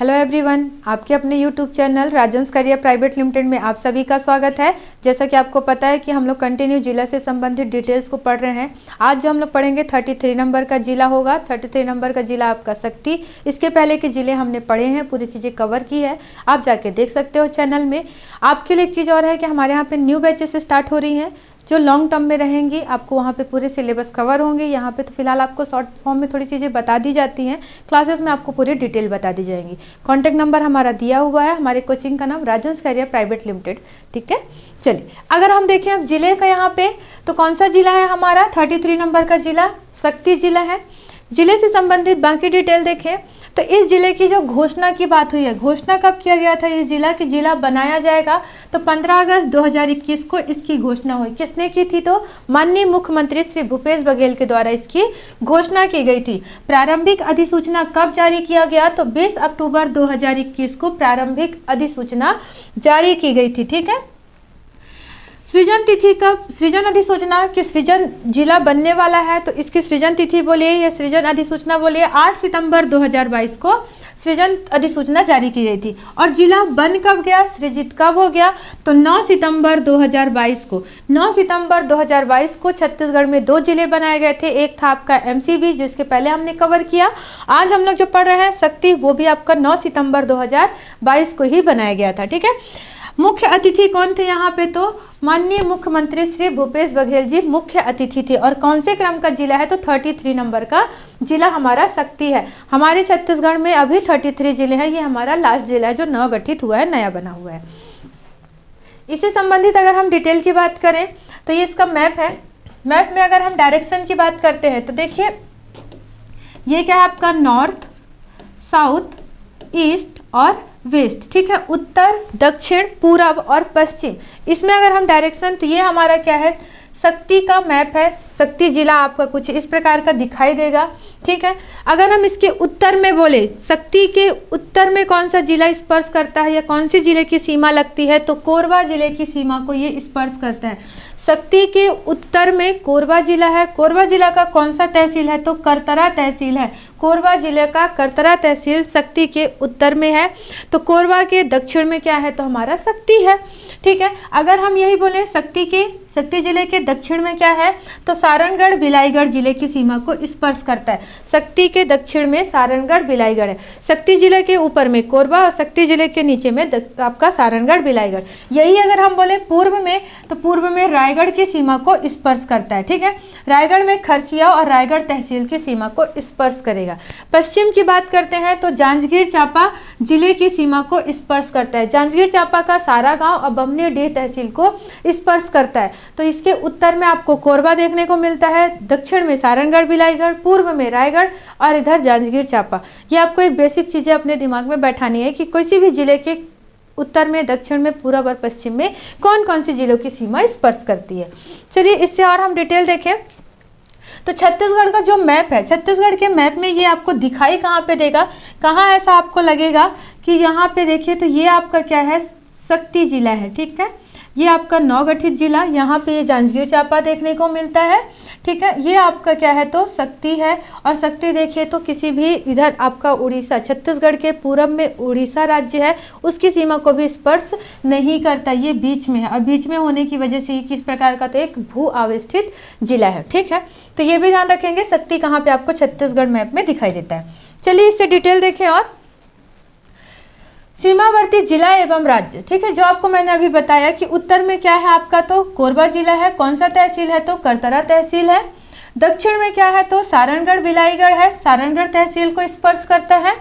Hello everyone, आपके अपने YouTube channel Rajan's career private limited में आप सभी का स्वागत है। जैसा कि आपको पता है कि हम लोग कंटिन्यू जिला से संबंधित डिटेल्स को पढ़ रहे हैं। आज जो हम लोग पढ़ेंगे 33 नंबर का जिला होगा। 33 नंबर का जिला आपका शक्ति। इसके पहले के जिले हमने पढ़े हैं, पूरी चीज़ें कवर की है, आप जाके देख सकते हो चैनल में। आपके लिए एक चीज़ और है कि हमारे यहाँ पे न्यू बैचेस स्टार्ट हो रही हैं जो लॉन्ग टर्म में रहेंगी। आपको वहाँ पे पूरे सिलेबस कवर होंगे। यहाँ पे तो फिलहाल आपको शॉर्ट फॉर्म में थोड़ी चीज़ें बता दी जाती हैं, क्लासेस में आपको पूरी डिटेल बता दी जाएंगी। कॉन्टैक्ट नंबर हमारा दिया हुआ है, हमारे कोचिंग का नाम राजंस करियर प्राइवेट लिमिटेड। ठीक है, चलिए अगर हम देखें अब जिले का यहाँ पे, तो कौन सा जिला है हमारा 33 नंबर का जिला शक्ति जिला है। जिले से संबंधित बाकी डिटेल देखें तो इस जिले की जो घोषणा की बात हुई है, घोषणा कब किया गया था इस जिला की, जिला बनाया जाएगा तो 15 अगस्त 2021 को इसकी घोषणा हुई। किसने की थी? तो माननीय मुख्यमंत्री श्री भूपेश बघेल के द्वारा इसकी घोषणा की गई थी। प्रारंभिक अधिसूचना कब जारी किया गया? तो 20 अक्टूबर 2021 को प्रारंभिक अधिसूचना जारी की गई थी। ठीक है, सृजन तिथि कब? सृजन अधिसूचना कि सृजन जिला बनने वाला है तो इसकी सृजन तिथि बोलिए या सृजन अधिसूचना बोलिए, 8 सितंबर 2022 को सृजन अधिसूचना जारी की गई थी। और जिला बन कब गया, सृजित कब हो गया? तो 9 सितंबर 2022 को। 9 सितंबर 2022 को छत्तीसगढ़ में 2 जिले बनाए गए थे। एक था आपका एमसीबी जिसके पहले हमने कवर किया। आज हम लोग जो पढ़ रहे हैं शक्ति, वो भी आपका 9 सितंबर 2022 को ही बनाया गया था। ठीक है, मुख्य अतिथि कौन थे यहाँ पे? तो माननीय मुख्यमंत्री श्री भूपेश बघेल जी मुख्य अतिथि थे। और कौन से क्रम का जिला है? तो 33 नंबर का जिला हमारा शक्ति है। हमारे छत्तीसगढ़ में अभी 33 जिले हैं, ये हमारा लास्ट जिला है जो नवगठित हुआ है, नया बना हुआ है। इससे संबंधित अगर हम डिटेल की बात करें तो ये इसका मैप है। मैप में अगर हम डायरेक्शन की बात करते हैं तो देखिए ये क्या है आपका, नॉर्थ, साउथ, ईस्ट और वेस्ट। ठीक है, उत्तर, दक्षिण, पूरब और पश्चिम। इसमें अगर हम डायरेक्शन, तो ये हमारा क्या है, शक्ति का मैप है। शक्ति जिला आपका कुछ इस प्रकार का दिखाई देगा। ठीक है, अगर हम इसके उत्तर में बोले, शक्ति के उत्तर में कौन सा जिला स्पर्श करता है या कौन सी जिले की सीमा लगती है? तो कोरबा जिले की सीमा को ये स्पर्श करता है। शक्ति के उत्तर में कोरबा जिला है। कोरबा जिला का कौन सा तहसील है? तो करतरा तहसील है। कोरबा जिले का करतरा तहसील शक्ति के उत्तर में है। तो कोरबा के दक्षिण में क्या है? तो हमारा शक्ति है। ठीक है, अगर हम यही बोले शक्ति जिले के दक्षिण में क्या है? तो सारनगढ़ बिलाईगढ़ जिले की सीमा को स्पर्श करता है। शक्ति के दक्षिण में सारनगढ़ बिलाईगढ़ है। शक्ति जिले के ऊपर में कोरबा और शक्ति जिले के नीचे में आपका सारनगढ़ बिलाईगढ़। यही अगर हम बोले पूर्व में, तो पूर्व में रायगढ़ की सीमा को स्पर्श करता है। ठीक है, रायगढ़ में खरसिया और रायगढ़ तहसील की सीमा को स्पर्श करेगा। पश्चिम की बात करते हैं तो जांजगीर चांपा जिले की सीमा को स्पर्श करता है। जांजगीर चांपा का सारा गांव और बमनीडीह तहसील को स्पर्श करता है। तो इसके उत्तर में आपको कोरबा देखने को मिलता है, दक्षिण में सारनगढ़ बिलाईगढ़, पूर्व में रायगढ़ और इधर जांजगीर चांपा। ये आपको एक बेसिक चीज़ें अपने दिमाग में बैठानी है कि किसी भी जिले के उत्तर में, दक्षिण में, पूरब और पश्चिम में कौन कौन सी जिलों की सीमा स्पर्श करती है। चलिए इससे और हम डिटेल देखें तो छत्तीसगढ़ का जो मैप है, छत्तीसगढ़ के मैप में ये आपको दिखाई कहाँ पे देगा, कहाँ ऐसा आपको लगेगा कि यहाँ पे देखिए तो ये आपका क्या है, शक्ति जिला है। ठीक है, ये आपका नवगठित जिला, यहाँ पे ये जांजगीर चांपा देखने को मिलता है। ठीक है, ये आपका क्या है तो शक्ति है। और शक्ति देखिए तो किसी भी इधर आपका उड़ीसा, छत्तीसगढ़ के पूरब में उड़ीसा राज्य है, उसकी सीमा को भी स्पर्श नहीं करता। ये बीच में है और बीच में होने की वजह से किस प्रकार का, तो एक भू आवेष्टित जिला है। ठीक है, तो ये भी ध्यान रखेंगे शक्ति कहाँ पे आपको छत्तीसगढ़ मैप में दिखाई देता है। चलिए इससे डिटेल देखें और सीमावर्ती जिला एवं राज्य। ठीक है, जो आपको मैंने अभी बताया कि उत्तर में क्या है आपका, तो कोरबा जिला है। कौन सा तहसील है? तो करतरा तहसील है। दक्षिण में क्या है? तो सारनगढ़ बिलाईगढ़ है, सारनगढ़ तहसील को स्पर्श करता है।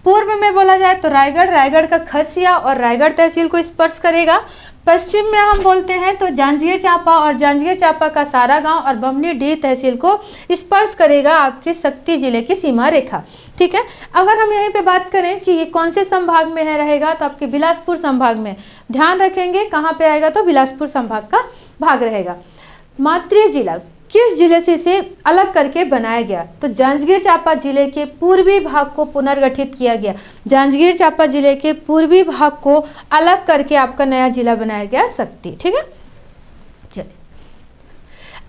पूर्व में बोला जाए तो रायगढ़ का खरसिया और रायगढ़ तहसील को स्पर्श करेगा। पश्चिम में हम बोलते हैं तो जांजगीर चांपा और जांजगीर चांपा का सारा गांव और बमनीडीह तहसील को स्पर्श करेगा आपके शक्ति जिले की सीमा रेखा। ठीक है, अगर हम यहीं पे बात करें कि ये कौन से संभाग में है रहेगा, तो आपके बिलासपुर संभाग में। ध्यान रखेंगे कहाँ पे आएगा, तो बिलासपुर संभाग का भाग रहेगा। मातृ जिला किस जिले से इसे अलग करके बनाया गया? तो जांजगीर चांपा जिले के पूर्वी भाग को पुनर्गठित किया गया। जांजगीर चांपा जिले के पूर्वी भाग को अलग करके आपका नया जिला बनाया गया शक्ति। ठीक है, चलिए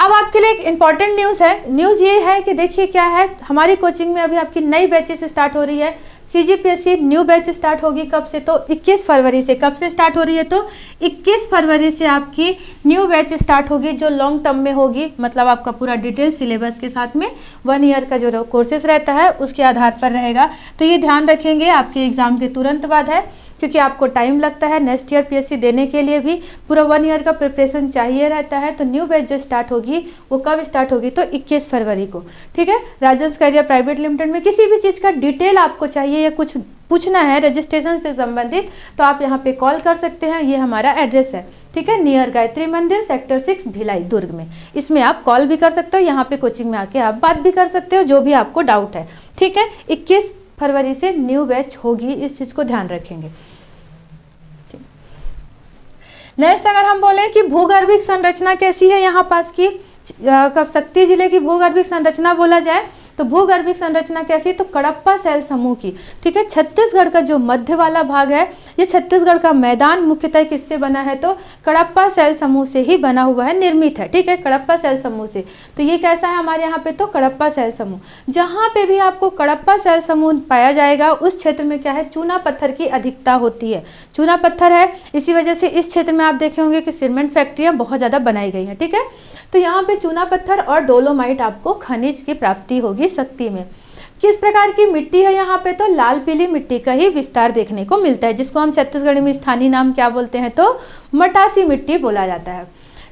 अब आपके लिए एक इम्पॉर्टेंट न्यूज़ है। न्यूज़ ये है कि देखिए क्या है, हमारी कोचिंग में अभी आपकी नई बैचेस स्टार्ट हो रही है। CGPSC न्यू बैच स्टार्ट होगी कब से, तो 21 फरवरी से। कब से स्टार्ट हो रही है, तो 21 फरवरी से आपकी न्यू बैच स्टार्ट होगी, जो लॉन्ग टर्म में होगी, मतलब आपका पूरा डिटेल सिलेबस के साथ में 1 ईयर का जो कोर्सेज रहता है उसके आधार पर रहेगा। तो ये ध्यान रखेंगे, आपके एग्जाम के तुरंत बाद है, क्योंकि आपको टाइम लगता है नेक्स्ट ईयर PSC देने के लिए भी, पूरा 1 ईयर का प्रिपरेशन चाहिए रहता है। तो न्यू बैच जो स्टार्ट होगी वो कब स्टार्ट होगी, तो 21 फरवरी को, ठीक है। राजंस करियर प्राइवेट लिमिटेड में किसी भी चीज़ का डिटेल आपको चाहिए या कुछ पूछना है रजिस्ट्रेशन से संबंधित, तो आप यहाँ पे कॉल कर सकते हैं। ये हमारा एड्रेस है, ठीक है, नियर गायत्री मंदिर, सेक्टर 6 भिलाई दुर्ग में। इसमें आप कॉल भी कर सकते हो, यहाँ पे कोचिंग में आके आप बात भी कर सकते हो, जो भी आपको डाउट है, ठीक है। 21 फरवरी से न्यू बैच होगी, इस चीज़ को ध्यान रखेंगे। नेक्स्ट अगर हम बोले कि भूगर्भिक संरचना कैसी है यहाँ पास की, कब शक्ति जिले की भूगर्भिक संरचना बोला जाए तो भूगर्भिक संरचना कैसी, तो कडप्पा शैल समूह की, ठीक है। छत्तीसगढ़ का जो मध्य वाला भाग है, ये छत्तीसगढ़ का मैदान मुख्यतः किससे बना है, तो कडप्पा शैल समूह से ही बना हुआ है, निर्मित है, ठीक है, कडप्पा शैल समूह से। तो ये कैसा है हमारे यहाँ पे, तो कडप्पा शैल समूह। जहाँ पे भी आपको कडप्पा शैल समूह पाया जाएगा उस क्षेत्र में क्या है, चूना पत्थर की अधिकता होती है, चूना पत्थर है। इसी वजह से इस क्षेत्र में आप देखे होंगे कि सीमेंट फैक्ट्रियाँ बहुत ज़्यादा बनाई गई हैं, ठीक है। तो यहाँ पे चूना पत्थर और डोलोमाइट आपको खनिज की प्राप्ति होगी शक्ति में। किस प्रकार की मिट्टी है यहाँ पे, तो लाल पीली मिट्टी का ही विस्तार देखने को मिलता है, जिसको हम छत्तीसगढ़ में स्थानीय नाम क्या बोलते हैं, तो मटासी मिट्टी बोला जाता है।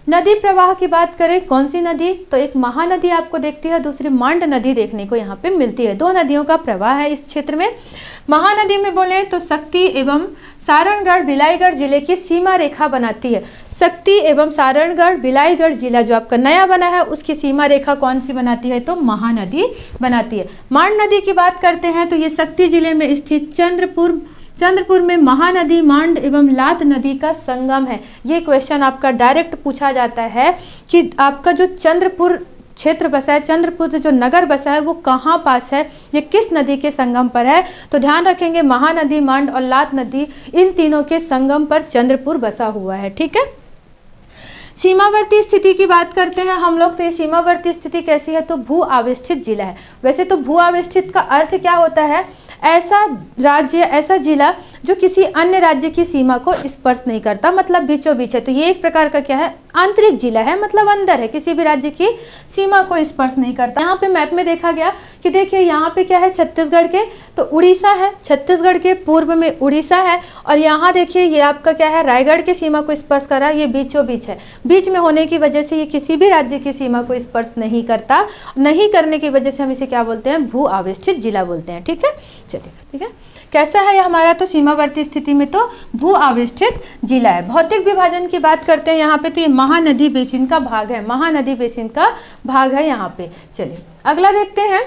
नदी प्रवाह की बात करें, कौन सी नदी, तो एक महानदी आपको देखती है, दूसरी मांड नदी देखने को यहाँ पे मिलती है। 2 नदियों का प्रवाह है इस क्षेत्र में। महानदी में बोले तो शक्ति एवं सारणगढ़ बिलाईगढ़ जिले की सीमा रेखा बनाती है। शक्ति एवं सारणगढ़ बिलाईगढ़ जिला जो आपका नया बना है उसकी सीमा रेखा कौन सी बनाती है, तो महानदी बनाती है। मांड नदी की बात करते हैं तो ये शक्ति जिले में स्थित चंद्रपुर में महानदी मांड एवं लात नदी का संगम है। ये क्वेश्चन आपका डायरेक्ट पूछा जाता है कि आपका जो चंद्रपुर क्षेत्र बसा है, चंद्रपुर जो नगर बसा है वो कहाँ पास है, ये किस नदी के संगम पर है, तो ध्यान रखेंगे महानदी मांड और लात नदी इन तीनों के संगम पर चंद्रपुर बसा हुआ है, ठीक है। सीमावर्ती स्थिति की बात करते हैं हम लोग, तो ये सीमावर्ती स्थिति कैसी है, तो भू आविष्ठित जिला है। वैसे तो भू आविष्ठित का अर्थ क्या होता है, ऐसा राज्य ऐसा जिला जो किसी अन्य राज्य की सीमा को स्पर्श नहीं करता, मतलब बीचों बीच है। तो ये एक प्रकार का क्या है, आंतरिक जिला है, मतलब अंदर है, किसी भी राज्य की सीमा को स्पर्श नहीं करता। यहाँ पे मैप में देखा गया कि देखिए यहाँ पे क्या है, छत्तीसगढ़ के तो उड़ीसा है, छत्तीसगढ़ के पूर्व में उड़ीसा है, और यहाँ देखिए ये आपका क्या है, रायगढ़ की सीमा को स्पर्श कर रहा है, ये बीचों बीच है। बीच में होने की वजह से ये किसी भी राज्य की सीमा को स्पर्श नहीं करता, नहीं करने की वजह से हम इसे क्या बोलते हैं, भू आविष्ठित जिला बोलते हैं, ठीक है। चलिए, ठीक है, कैसा है ये हमारा, तो सीमावर्ती स्थिति में तो भू आविष्ठित जिला है। भौतिक विभाजन की बात करते हैं यहाँ पे, तो ये महानदी बेसिन का भाग है, महानदी बेसिन का भाग है यहाँ पे। चलिए अगला देखते हैं,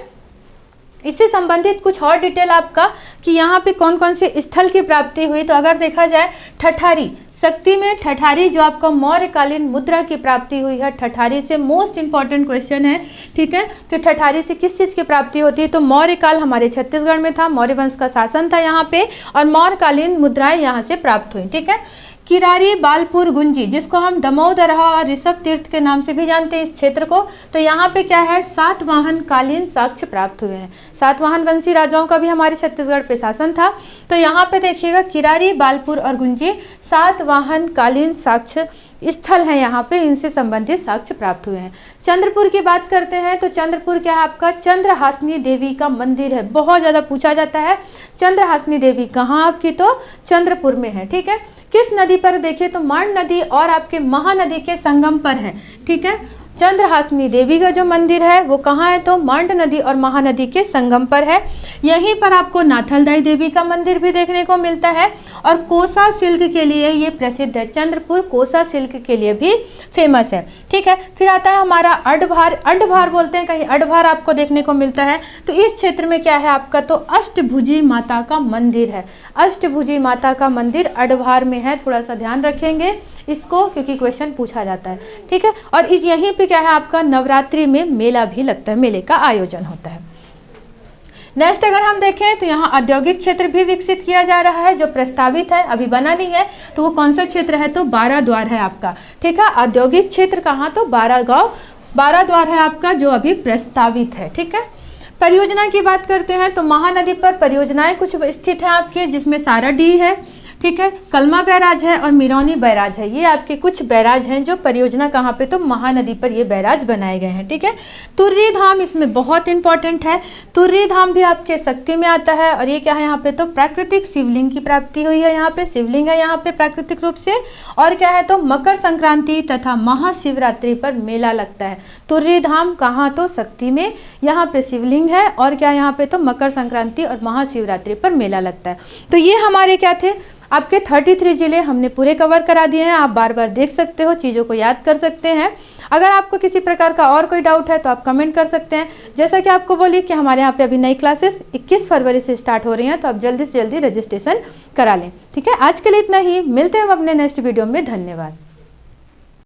इससे संबंधित कुछ और डिटेल आपका कि यहाँ पे कौन कौन से स्थल की प्राप्ति हुई। तो अगर देखा जाए ठठारी, शक्ति में ठठारी जो आपका मौर्यकालीन मुद्रा की प्राप्ति हुई है, ठठारी से मोस्ट इंपॉर्टेंट क्वेश्चन है, ठीक है, कि ठठारी से किस चीज़ की प्राप्ति होती है, तो मौर्य काल हमारे छत्तीसगढ़ में था, मौर्य वंश का शासन था यहाँ पे, और मौर्यकालीन मुद्राएं यहाँ से प्राप्त हुई, ठीक है। किरारी बालपुर गुंजी, जिसको हम दमोदरहा और ऋषभ तीर्थ के नाम से भी जानते हैं इस क्षेत्र को, तो यहाँ पे क्या है, सातवाहन कालीन साक्ष्य प्राप्त हुए हैं। सातवाहन वंशी राजाओं का भी हमारे छत्तीसगढ़ पे शासन था। तो यहाँ पे देखिएगा किरारी बालपुर और गुंजी सातवाहन कालीन साक्ष्य स्थल हैं, यहाँ पे इनसे संबंधित साक्ष्य प्राप्त हुए हैं। चंद्रपुर की बात करते हैं तो चंद्रपुर क्या है आपका, चंद्रहासिनी देवी का मंदिर है, बहुत ज़्यादा पूछा जाता है। चंद्रहासिनी देवी कहाँ आपकी, तो चंद्रपुर में है, ठीक है। किस नदी पर, देखिए तो मांड नदी और आपके महानदी के संगम पर है, ठीक है। चंद्रहासिनी देवी का जो मंदिर है वो कहाँ है, तो मांड नदी और महानदी के संगम पर है। यहीं पर आपको नाथलदाई देवी का मंदिर भी देखने को मिलता है, और कोसा सिल्क के लिए ये प्रसिद्ध है। चंद्रपुर कोसा सिल्क के लिए भी फेमस है, ठीक है। फिर आता है हमारा अडभार, अडभार बोलते हैं, कहीं अडभार आपको देखने को मिलता है। तो इस क्षेत्र में क्या है आपका, तो अष्टभुजी माता का मंदिर है, अष्टभुजी माता का मंदिर अडभार में है। थोड़ा सा ध्यान रखेंगे इसको, क्योंकि क्वेश्चन पूछा जाता है, ठीक है। और इस यहीं पे क्या है आपका, नवरात्रि में मेला भी लगता है, मेले का आयोजन होता है। नेक्स्ट अगर हम देखें तो यहाँ औद्योगिक क्षेत्र भी विकसित किया जा रहा है, जो प्रस्तावित है, अभी बना नहीं है। तो वो कौन सा क्षेत्र है, तो बाराद्वार है आपका, ठीक है। औद्योगिक क्षेत्र कहाँ, तो बाराद्वार है आपका, जो अभी प्रस्तावित है, ठीक है। परियोजना की बात करते हैं तो महानदी पर परियोजनाएं कुछ स्थित हैं आपके, जिसमें साराडीह है, ठीक है, कलमा बैराज है और मिरौनी बैराज है। ये आपके कुछ बैराज हैं जो परियोजना कहाँ पे, तो महानदी पर ये बैराज बनाए गए हैं, ठीक है। तुर्री धाम इसमें बहुत इंपॉर्टेंट है। तुर्री धाम भी आपके शक्ति में आता है और ये क्या है यहाँ पे, तो प्राकृतिक शिवलिंग की प्राप्ति हुई है, यहाँ पे शिवलिंग है यहाँ पे प्राकृतिक रूप से। और क्या है, तो मकर संक्रांति तथा महाशिवरात्रि पर मेला लगता है। तुर्री धाम कहाँ, तो शक्ति में, यहाँ पे शिवलिंग है और क्या यहाँ पे, तो मकर संक्रांति और महाशिवरात्रि पर मेला लगता है। तो ये हमारे क्या थे, आपके 33 जिले हमने पूरे कवर करा दिए हैं। आप बार बार देख सकते हो, चीज़ों को याद कर सकते हैं। अगर आपको किसी प्रकार का और कोई डाउट है तो आप कमेंट कर सकते हैं। जैसा कि आपको बोली कि हमारे यहाँ पे अभी नई क्लासेस 21 फरवरी से स्टार्ट हो रही हैं, तो आप जल्दी से जल्दी रजिस्ट्रेशन करा लें, ठीक है। आज के लिए इतना ही, मिलते हैं हम अपने नेक्स्ट वीडियो में। धन्यवाद।